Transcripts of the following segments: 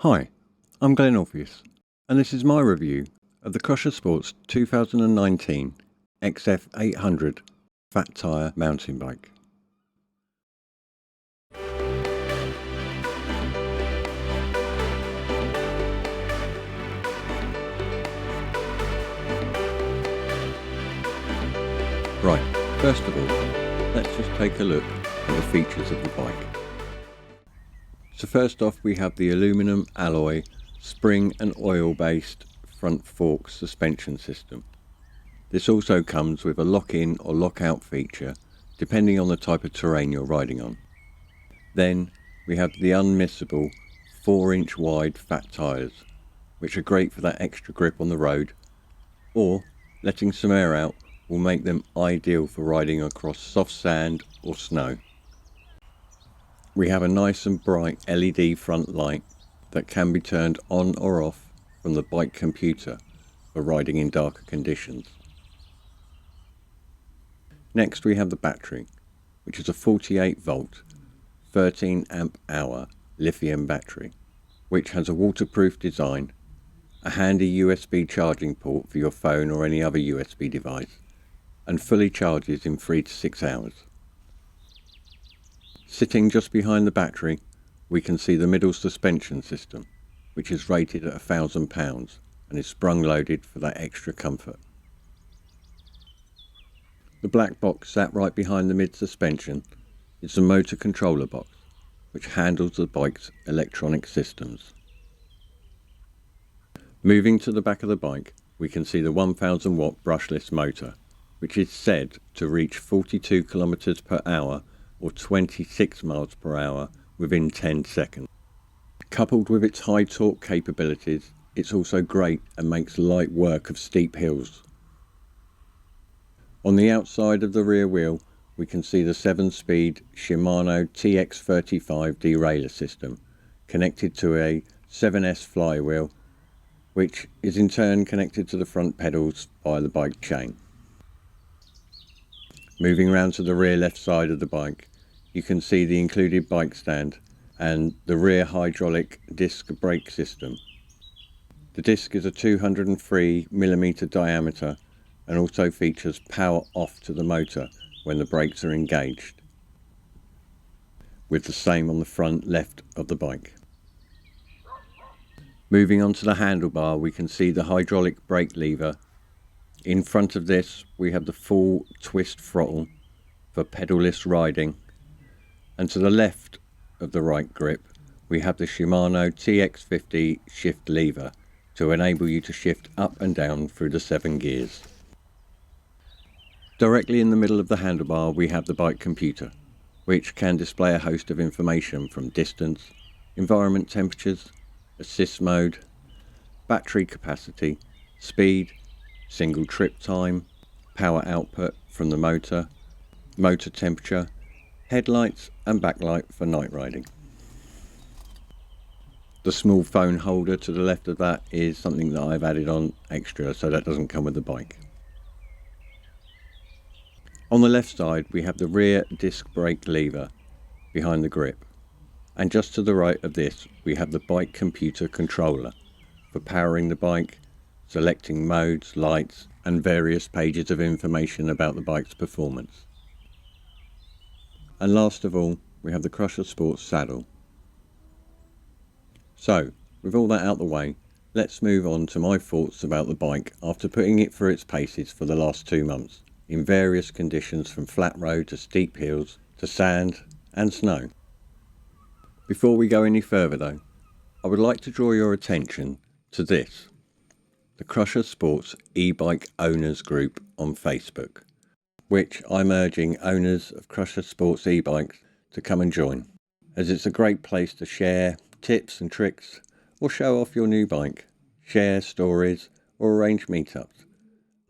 Hi, I'm Glenn Orpheus, and this is my review of the Cyrusher Sports 2019 XF800 fat tyre mountain bike. Right, first of all, let's just take a look at the features of the bike. So first off, we have the aluminum alloy spring and oil based front fork suspension system. This also comes with a lock-in or lock-out feature depending on the type of terrain you're riding on. Then we have the unmissable 4-inch wide fat tyres, which are great for that extra grip on the road, or letting some air out will make them ideal for riding across soft sand or snow. We have a nice and bright LED front light that can be turned on or off from the bike computer for riding in darker conditions. Next we have the battery, which is a 48 volt 13 amp hour lithium battery, which has a waterproof design, a handy USB charging port for your phone or any other USB device, and fully charges in 3 to 6 hours. Sitting just behind the battery, we can see the middle suspension system, which is rated at £1,000 and is sprung loaded for that extra comfort. The black box sat right behind the mid suspension is the motor controller box, which handles the bike's electronic systems. Moving to the back of the bike, we can see the 1000 watt brushless motor, which is said to reach 42 kilometers per hour or 26 miles per hour within 10 seconds. Coupled with its high torque capabilities, it's also great and makes light work of steep hills. On the outside of the rear wheel, we can see the 7-speed Shimano TX35 derailleur system connected to a 7S flywheel, which is in turn connected to the front pedals by the bike chain. Moving round to the rear left side of the bike, you can see the included bike stand and the rear hydraulic disc brake system. The disc is a 203mm diameter and also features power off to the motor when the brakes are engaged, with the same on the front left of the bike. Moving on to the handlebar, we can see the hydraulic brake lever. In front of this we have the full twist throttle for pedalless riding, and to the left of the right grip we have the Shimano TX50 shift lever to enable you to shift up and down through the 7 gears. Directly in the middle of the handlebar we have the bike computer, which can display a host of information from distance, environment temperatures, assist mode, battery capacity, speed, single trip time, power output from the motor, motor temperature, headlights and backlight for night riding. The small phone holder to the left of that is something that I've added on extra, so that doesn't come with the bike. On the left side we have the rear disc brake lever behind the grip, and just to the right of this we have the bike computer controller for powering the bike, selecting modes, lights and various pages of information about the bike's performance. And last of all we have the Cyrusher Sports saddle. So with all that out the way, let's move on to my thoughts about the bike after putting it through its paces for the last 2 months in various conditions, from flat road to steep hills to sand and snow. Before we go any further though, I would like to draw your attention to this, the Cyrusher Sports e-bike owners group on Facebook, which I'm urging owners of Cyrusher Sports e-bikes to come and join, as it's a great place to share tips and tricks or show off your new bike, share stories or arrange meetups.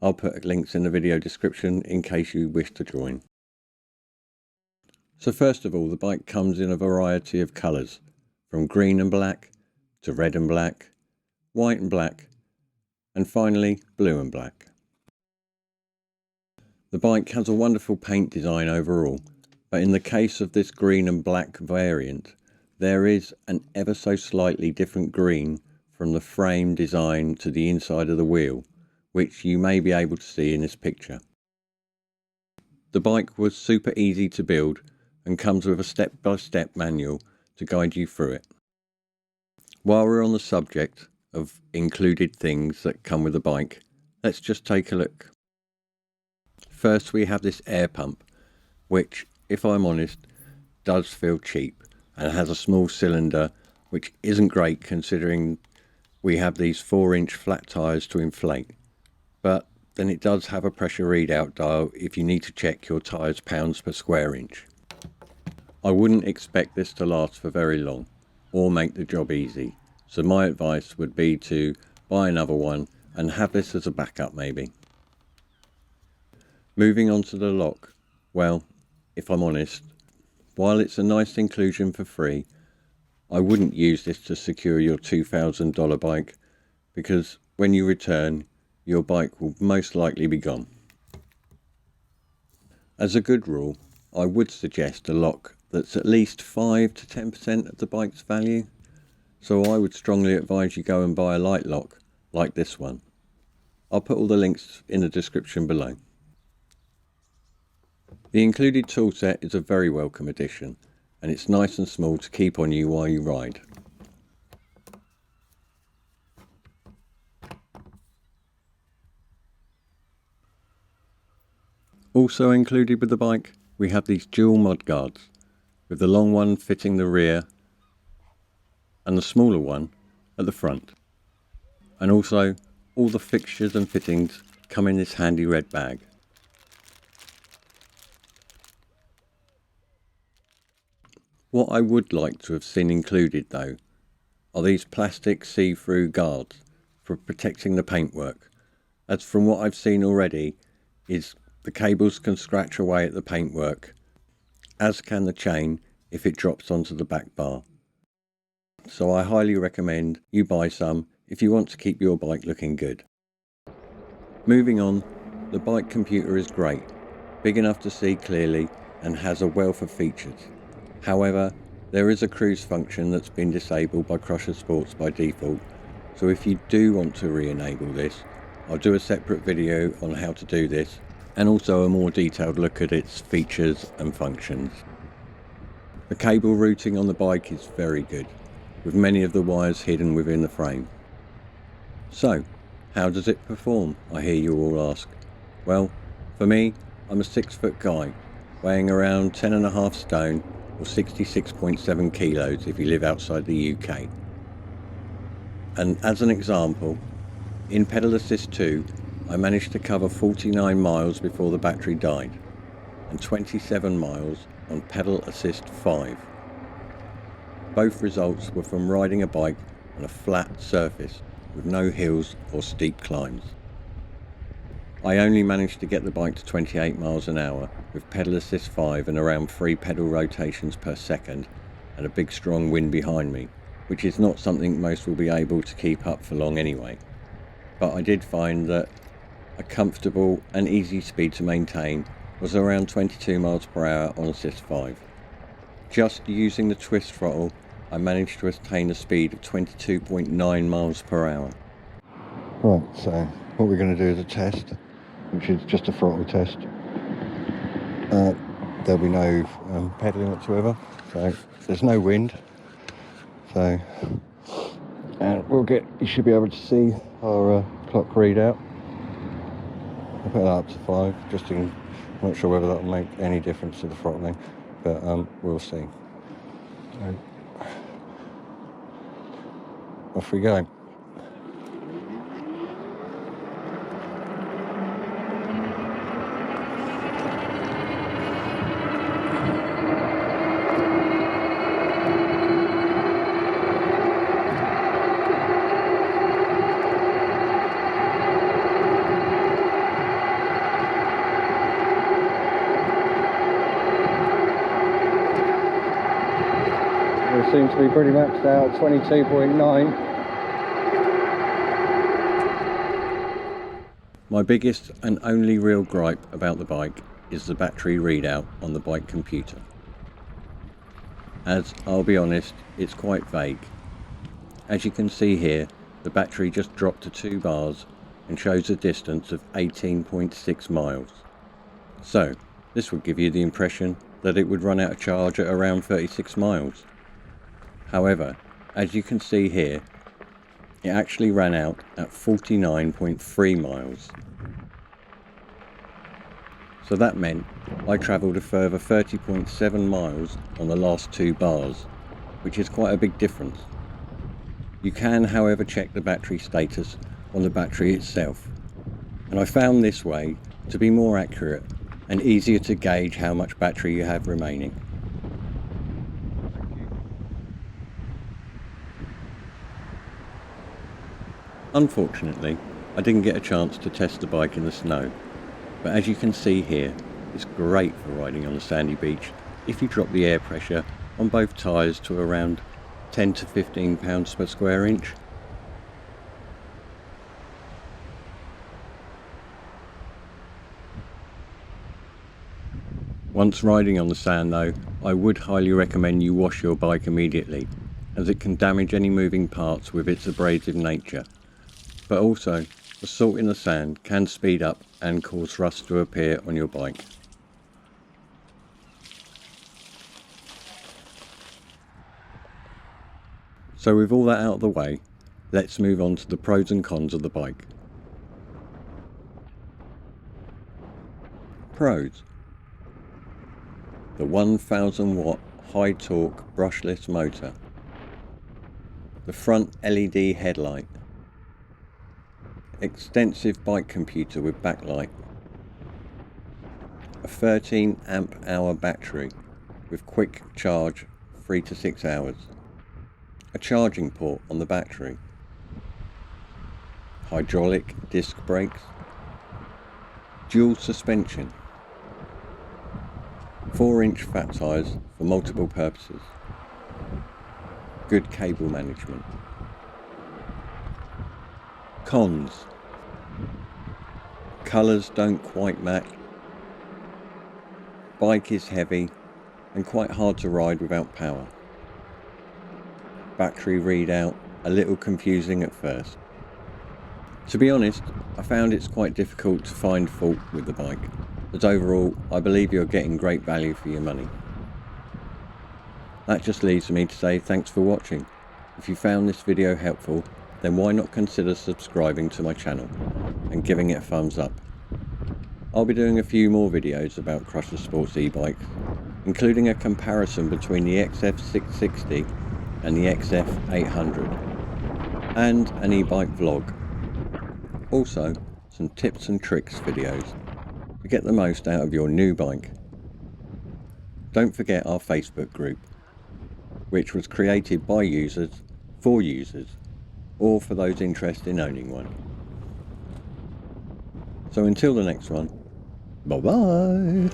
I'll put links in the video description in case you wish to join. So first of all, the bike comes in a variety of colours, from green and black to red and black, white and black, and finally blue and black. The bike has a wonderful paint design overall, but in the case of this green and black variant, There is an ever so slightly different green from the frame design to the inside of the wheel, which you may be able to see in this picture. The bike was super easy to build and comes with a step-by-step manual to guide you through it. While we're on the subject of included things that come with the bike, let's just take a look. First, we have this air pump, which, if I'm honest, does feel cheap and has a small cylinder, which isn't great considering we have these 4-inch flat tyres to inflate. But then it does have a pressure readout dial if you need to check your tyres pounds per square inch. I wouldn't expect this to last for very long or make the job easy, so my advice would be to buy another one and have this as a backup maybe. Moving on to the lock, well, if I'm honest, while it's a nice inclusion for free, I wouldn't use this to secure your $2,000 bike, because when you return, your bike will most likely be gone. As a good rule, I would suggest a lock that's at least 5 to 10% of the bike's value, so I would strongly advise you go and buy a light lock like this one. I'll put all the links in the description below. The included toolset is a very welcome addition, and it's nice and small to keep on you while you ride. Also included with the bike, we have these dual mud guards, with the long one fitting the rear and the smaller one at the front. And also, all the fixtures and fittings come in this handy red bag. What I would like to have seen included though are these plastic see-through guards for protecting the paintwork, as from what I've seen already is the cables can scratch away at the paintwork, as can the chain if it drops onto the back bar. So I highly recommend you buy some if you want to keep your bike looking good. Moving on, the bike computer is great, big enough to see clearly and has a wealth of features. However, there is a cruise function that's been disabled by Crusher Sports by default, so if you do want to re-enable this, I'll do a separate video on how to do this, and also a more detailed look at its features and functions. The cable routing on the bike is very good, with many of the wires hidden within the frame. So, how does it perform, I hear you all ask? Well, for me, I'm a 6-foot guy, weighing around 10.5 stone, or 66.7 kilos if you live outside the UK. And as an example, in Pedal Assist 2, I managed to cover 49 miles before the battery died, and 27 miles on Pedal Assist 5. Both results were from riding a bike on a flat surface with no hills or steep climbs. I only managed to get the bike to 28 miles an hour with Pedal Assist 5 and around 3 pedal rotations per second and a big strong wind behind me, which is not something most will be able to keep up for long anyway. But I did find that a comfortable and easy speed to maintain was around 22 miles per hour on Assist 5. Just using the twist throttle, I managed to attain a speed of 22.9 miles per hour. Right, so what we're going to do is a test, which is just a throttle test. There'll be no pedalling whatsoever, so there's no wind. So, and you should be able to see our clock readout. I'll put that up to 5, I'm not sure whether that will make any difference to the throttling, but we'll see. So, off we go. It seems to be pretty maxed out, 22.9. My biggest and only real gripe about the bike is the battery readout on the bike computer. as I'll be honest, it's quite vague. As you can see here, the battery just dropped to 2 bars and shows a distance of 18.6 miles. So this would give you the impression that it would run out of charge at around 36 miles. However, as you can see here, it actually ran out at 49.3 miles. So that meant I travelled a further 30.7 miles on the last 2 bars, which is quite a big difference. You can, however, check the battery status on the battery itself, and I found this way to be more accurate and easier to gauge how much battery you have remaining. Unfortunately, I didn't get a chance to test the bike in the snow, but as you can see here, it's great for riding on a sandy beach if you drop the air pressure on both tyres to around 10 to 15 pounds per square inch. Once riding on the sand though, I would highly recommend you wash your bike immediately, as it can damage any moving parts with its abrasive nature. But also, the salt in the sand can speed up and cause rust to appear on your bike. So with all that out of the way, let's move on to the pros and cons of the bike. Pros. The 1000 watt high torque brushless motor. The front LED headlight. Extensive bike computer with backlight. A 13 amp hour battery with quick charge 3 to 6 hours. A charging port on the battery. Hydraulic disc brakes. Dual suspension. 4-inch fat tyres for multiple purposes. Good cable management. Cons. Colours don't quite match. Bike is heavy and quite hard to ride without power. Battery readout a little confusing at first. To be honest, I found it's quite difficult to find fault with the bike, but overall I believe you're getting great value for your money. That just leaves me to say thanks for watching. If you found this video helpful, then why not consider subscribing to my channel and giving it a thumbs up. I'll be doing a few more videos about Crusher Sports e-bikes, including a comparison between the XF660 and the XF800, and an e-bike vlog. Also, some tips and tricks videos to get the most out of your new bike. Don't forget our Facebook group, which was created by users for users, or for those interested in owning one. So until the next one, bye bye!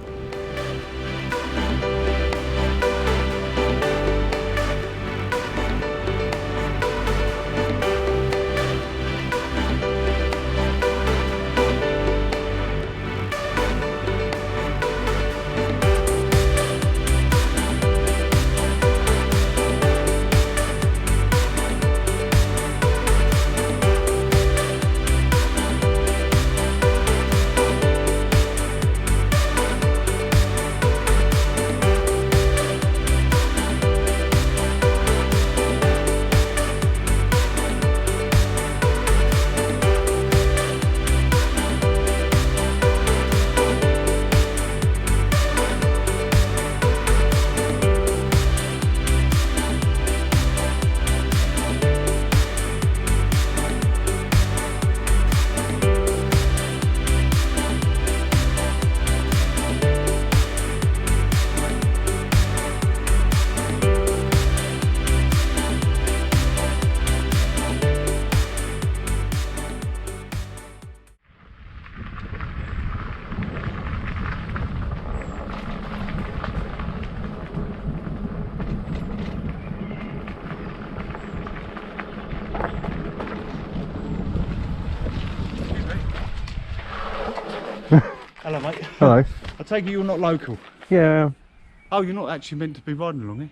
Hello, mate. Hello. I take it you're not local. Yeah, Oh, you're not actually meant to be riding along here?